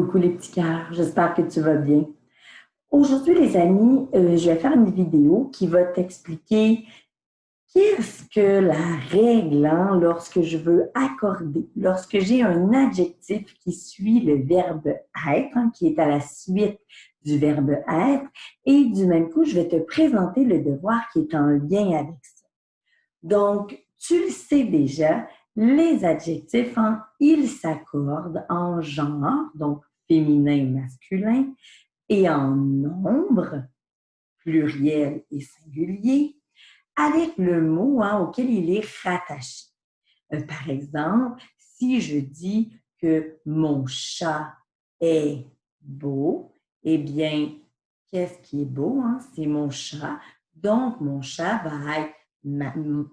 Coucou les petits cœurs, j'espère que tu vas bien. Aujourd'hui, les amis, je vais faire une vidéo qui va t'expliquer qu'est-ce que la règle lorsque je veux accorder, lorsque j'ai un adjectif qui suit le verbe être, qui est à la suite du verbe être, et du même coup, je vais te présenter le devoir qui est en lien avec ça. Donc, tu le sais déjà, les adjectifs, ils s'accordent en genre, donc féminin, masculin, et en nombre, pluriel et singulier, avec le mot auquel il est rattaché. Par exemple, si je dis que mon chat est beau, eh bien, qu'est-ce qui est beau? C'est mon chat. Donc, mon chat va être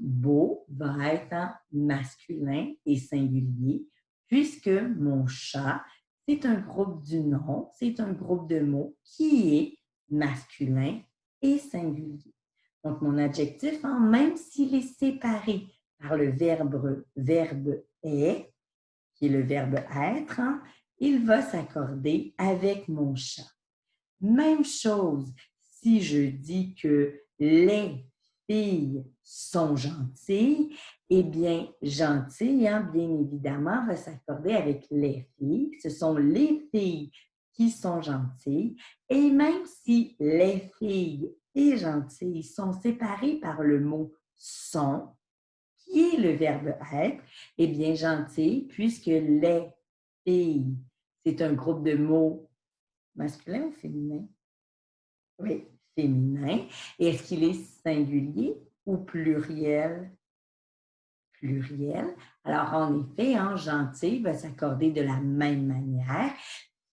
beau, va être masculin et singulier, puisque mon chat, c'est un groupe du nom, c'est un groupe de mots qui est masculin et singulier. Donc, mon adjectif, même s'il est séparé par le verbe est, qui est le verbe être, il va s'accorder avec mon chat. Même chose, si je dis que les filles sont gentilles, eh bien, gentilles, bien évidemment, va s'accorder avec les filles. Ce sont les filles qui sont gentilles. Et même si les filles et gentilles sont séparées par le mot sont, qui est le verbe être, eh bien, gentil, puisque les filles, c'est un groupe de mots masculin ou féminin? Oui, féminin. Et est-ce qu'il est singulier ou pluriel? Pluriel. Alors, en effet, gentil va s'accorder de la même manière,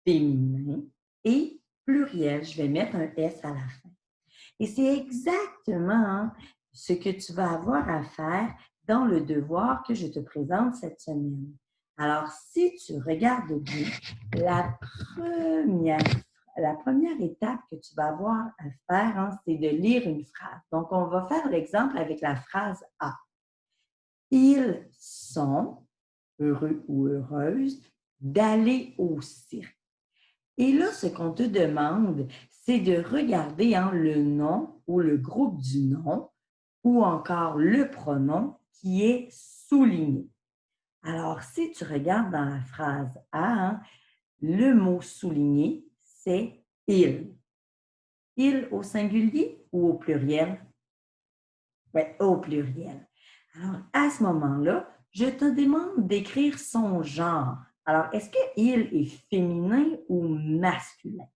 féminin et pluriel. Je vais mettre un S à la fin. Et c'est exactement ce que tu vas avoir à faire dans le devoir que je te présente cette semaine. Alors, si tu regardes bien, la première étape que tu vas avoir à faire, c'est de lire une phrase. Donc, on va faire l'exemple avec la phrase A. Ils sont heureux ou heureuses d'aller au cirque. Et là, ce qu'on te demande, c'est de regarder le nom ou le groupe du nom ou encore le pronom qui est souligné. Alors, si tu regardes dans la phrase A, le mot souligné, c'est il. Il au singulier ou au pluriel? Oui, au pluriel. Alors, à ce moment-là, je te demande d'écrire son genre. Alors, est-ce que il est féminin ou masculin?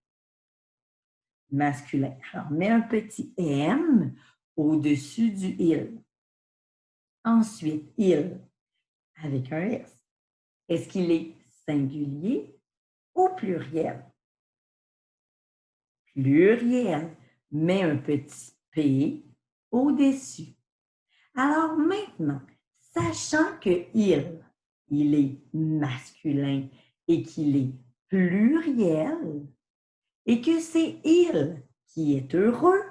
Masculin. Alors, mets un petit M au-dessus du il. Ensuite, il avec un S. Est-ce qu'il est singulier ou pluriel? Pluriel. Mets un petit P au-dessus. Alors maintenant, sachant que il est masculin et qu'il est pluriel et que c'est il qui est heureux,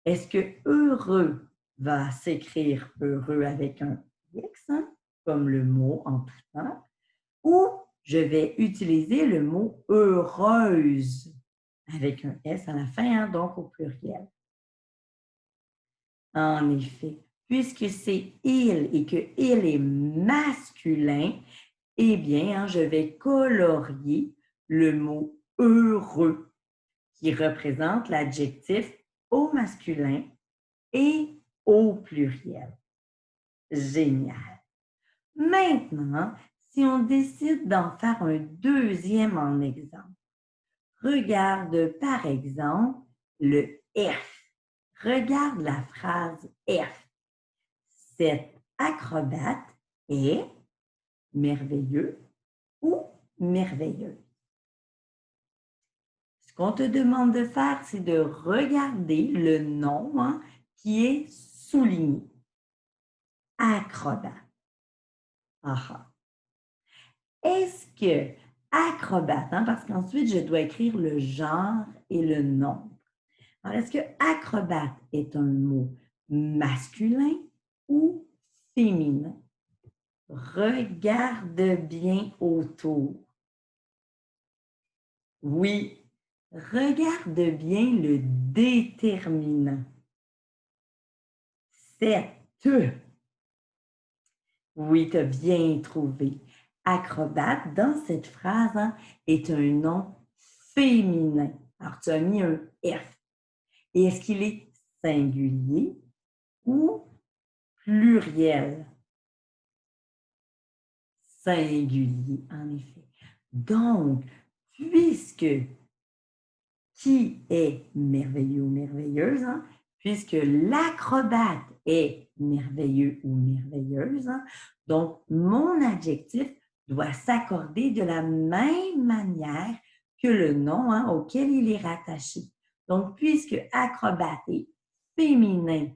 est-ce que heureux va s'écrire heureux avec un X, comme le mot en tout temps, ou je vais utiliser le mot heureuse avec un S à la fin, donc au pluriel. En effet, puisque c'est il et que il est masculin, eh bien, je vais colorier le mot heureux qui représente l'adjectif au masculin et au pluriel. Génial. Maintenant, si on décide d'en faire un deuxième en exemple, regarde par exemple le F. Regarde la phrase F. Cet acrobate est merveilleux ou merveilleuse. Ce qu'on te demande de faire, c'est de regarder le nom qui est souligné. Acrobate. Aha. Est-ce que acrobate, parce qu'ensuite, je dois écrire le genre et le nombre. Alors, est-ce que acrobate est un mot masculin ou féminin? Regarde bien autour. Oui, regarde bien le déterminant. Cette. Oui, tu as bien trouvé. Acrobate, dans cette phrase, hein, est un nom féminin. Alors, tu as mis un F. Et est-ce qu'il est singulier ou pluriel? Singulier, en effet. Donc, puisque qui est merveilleux ou merveilleuse, hein, puisque l'acrobate est merveilleux ou merveilleuse, hein, donc mon adjectif doit s'accorder de la même manière que le nom hein, auquel il est rattaché. Donc, puisque acrobate est féminin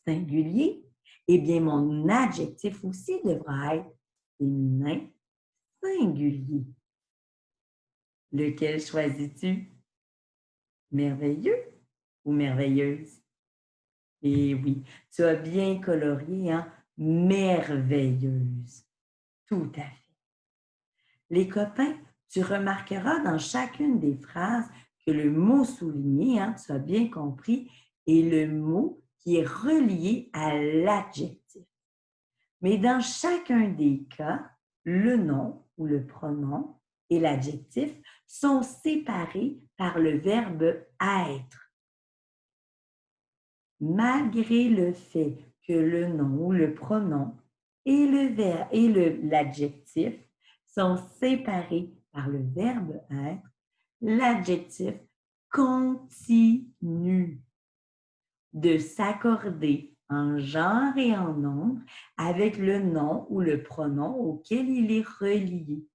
singulier, eh bien, mon adjectif aussi devra être féminin singulier. Lequel choisis-tu? Merveilleux ou merveilleuse? Et oui, tu as bien colorié, hein? Merveilleuse. Tout à fait. Les copains, tu remarqueras dans chacune des phrases que le mot souligné, hein, tu as bien compris, est le mot qui est relié à l'adjectif. Mais dans chacun des cas, le nom ou le pronom et l'adjectif sont séparés par le verbe être. Malgré le fait que le nom ou le pronom et l'adjectif sont séparés par le verbe être, l'adjectif continue de s'accorder en genre et en nombre avec le nom ou le pronom auquel il est relié.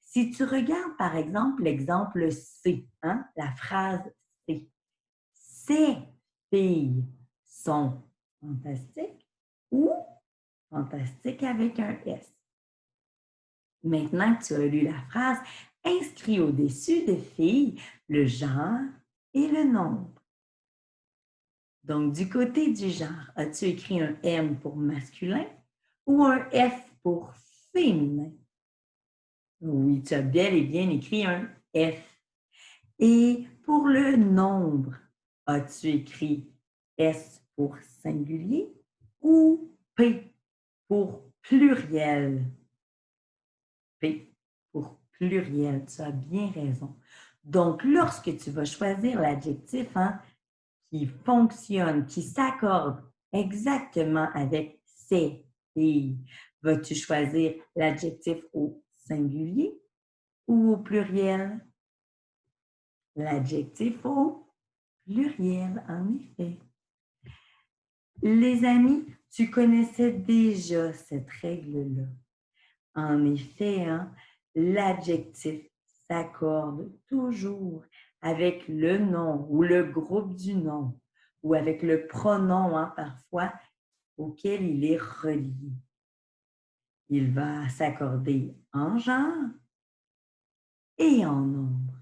Si tu regardes par exemple l'exemple C, hein, la phrase C, ces filles sont fantastiques ou fantastiques avec un S. Maintenant que tu as lu la phrase, inscris au-dessus de filles le genre et le nombre. Donc, du côté du genre, as-tu écrit un M pour masculin ou un F pour féminin? Oui, tu as bel et bien écrit un F. Et pour le nombre, as-tu écrit S pour singulier ou P pour pluriel? P pour pluriel, tu as bien raison. Donc, lorsque tu vas choisir l'adjectif hein, qui fonctionne, qui s'accorde exactement avec ces filles, vas-tu choisir l'adjectif au singulier ou au pluriel? L'adjectif au pluriel, en effet. Les amis, tu connaissais déjà cette règle-là. En effet, hein, l'adjectif s'accorde toujours avec le nom ou le groupe du nom ou avec le pronom hein, parfois auquel il est relié. Il va s'accorder en genre et en nombre.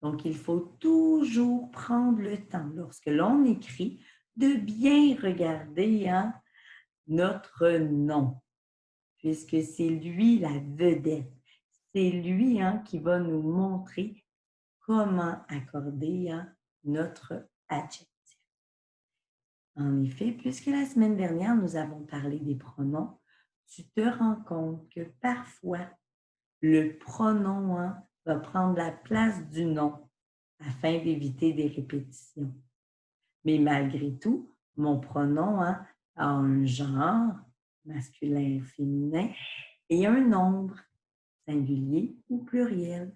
Donc, il faut toujours prendre le temps, lorsque l'on écrit, de bien regarder hein, notre nom, puisque c'est lui la vedette. C'est lui hein, qui va nous montrer comment accorder hein, notre adjectif. En effet, puisque la semaine dernière, nous avons parlé des pronoms, tu te rends compte que parfois, le pronom hein, va prendre la place du nom afin d'éviter des répétitions. Mais malgré tout, mon pronom hein, a un genre, masculin, féminin, et un nombre, singulier ou pluriel,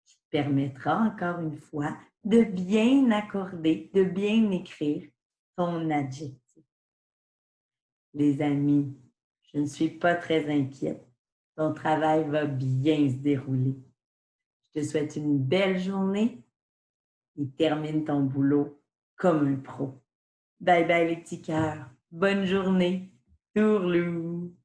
qui te permettra encore une fois de bien accorder, de bien écrire ton adjectif. Les amis, je ne suis pas très inquiète. Ton travail va bien se dérouler. Je te souhaite une belle journée et termine ton boulot comme un pro. Bye bye les petits cœurs. Bonne journée. Tourlou.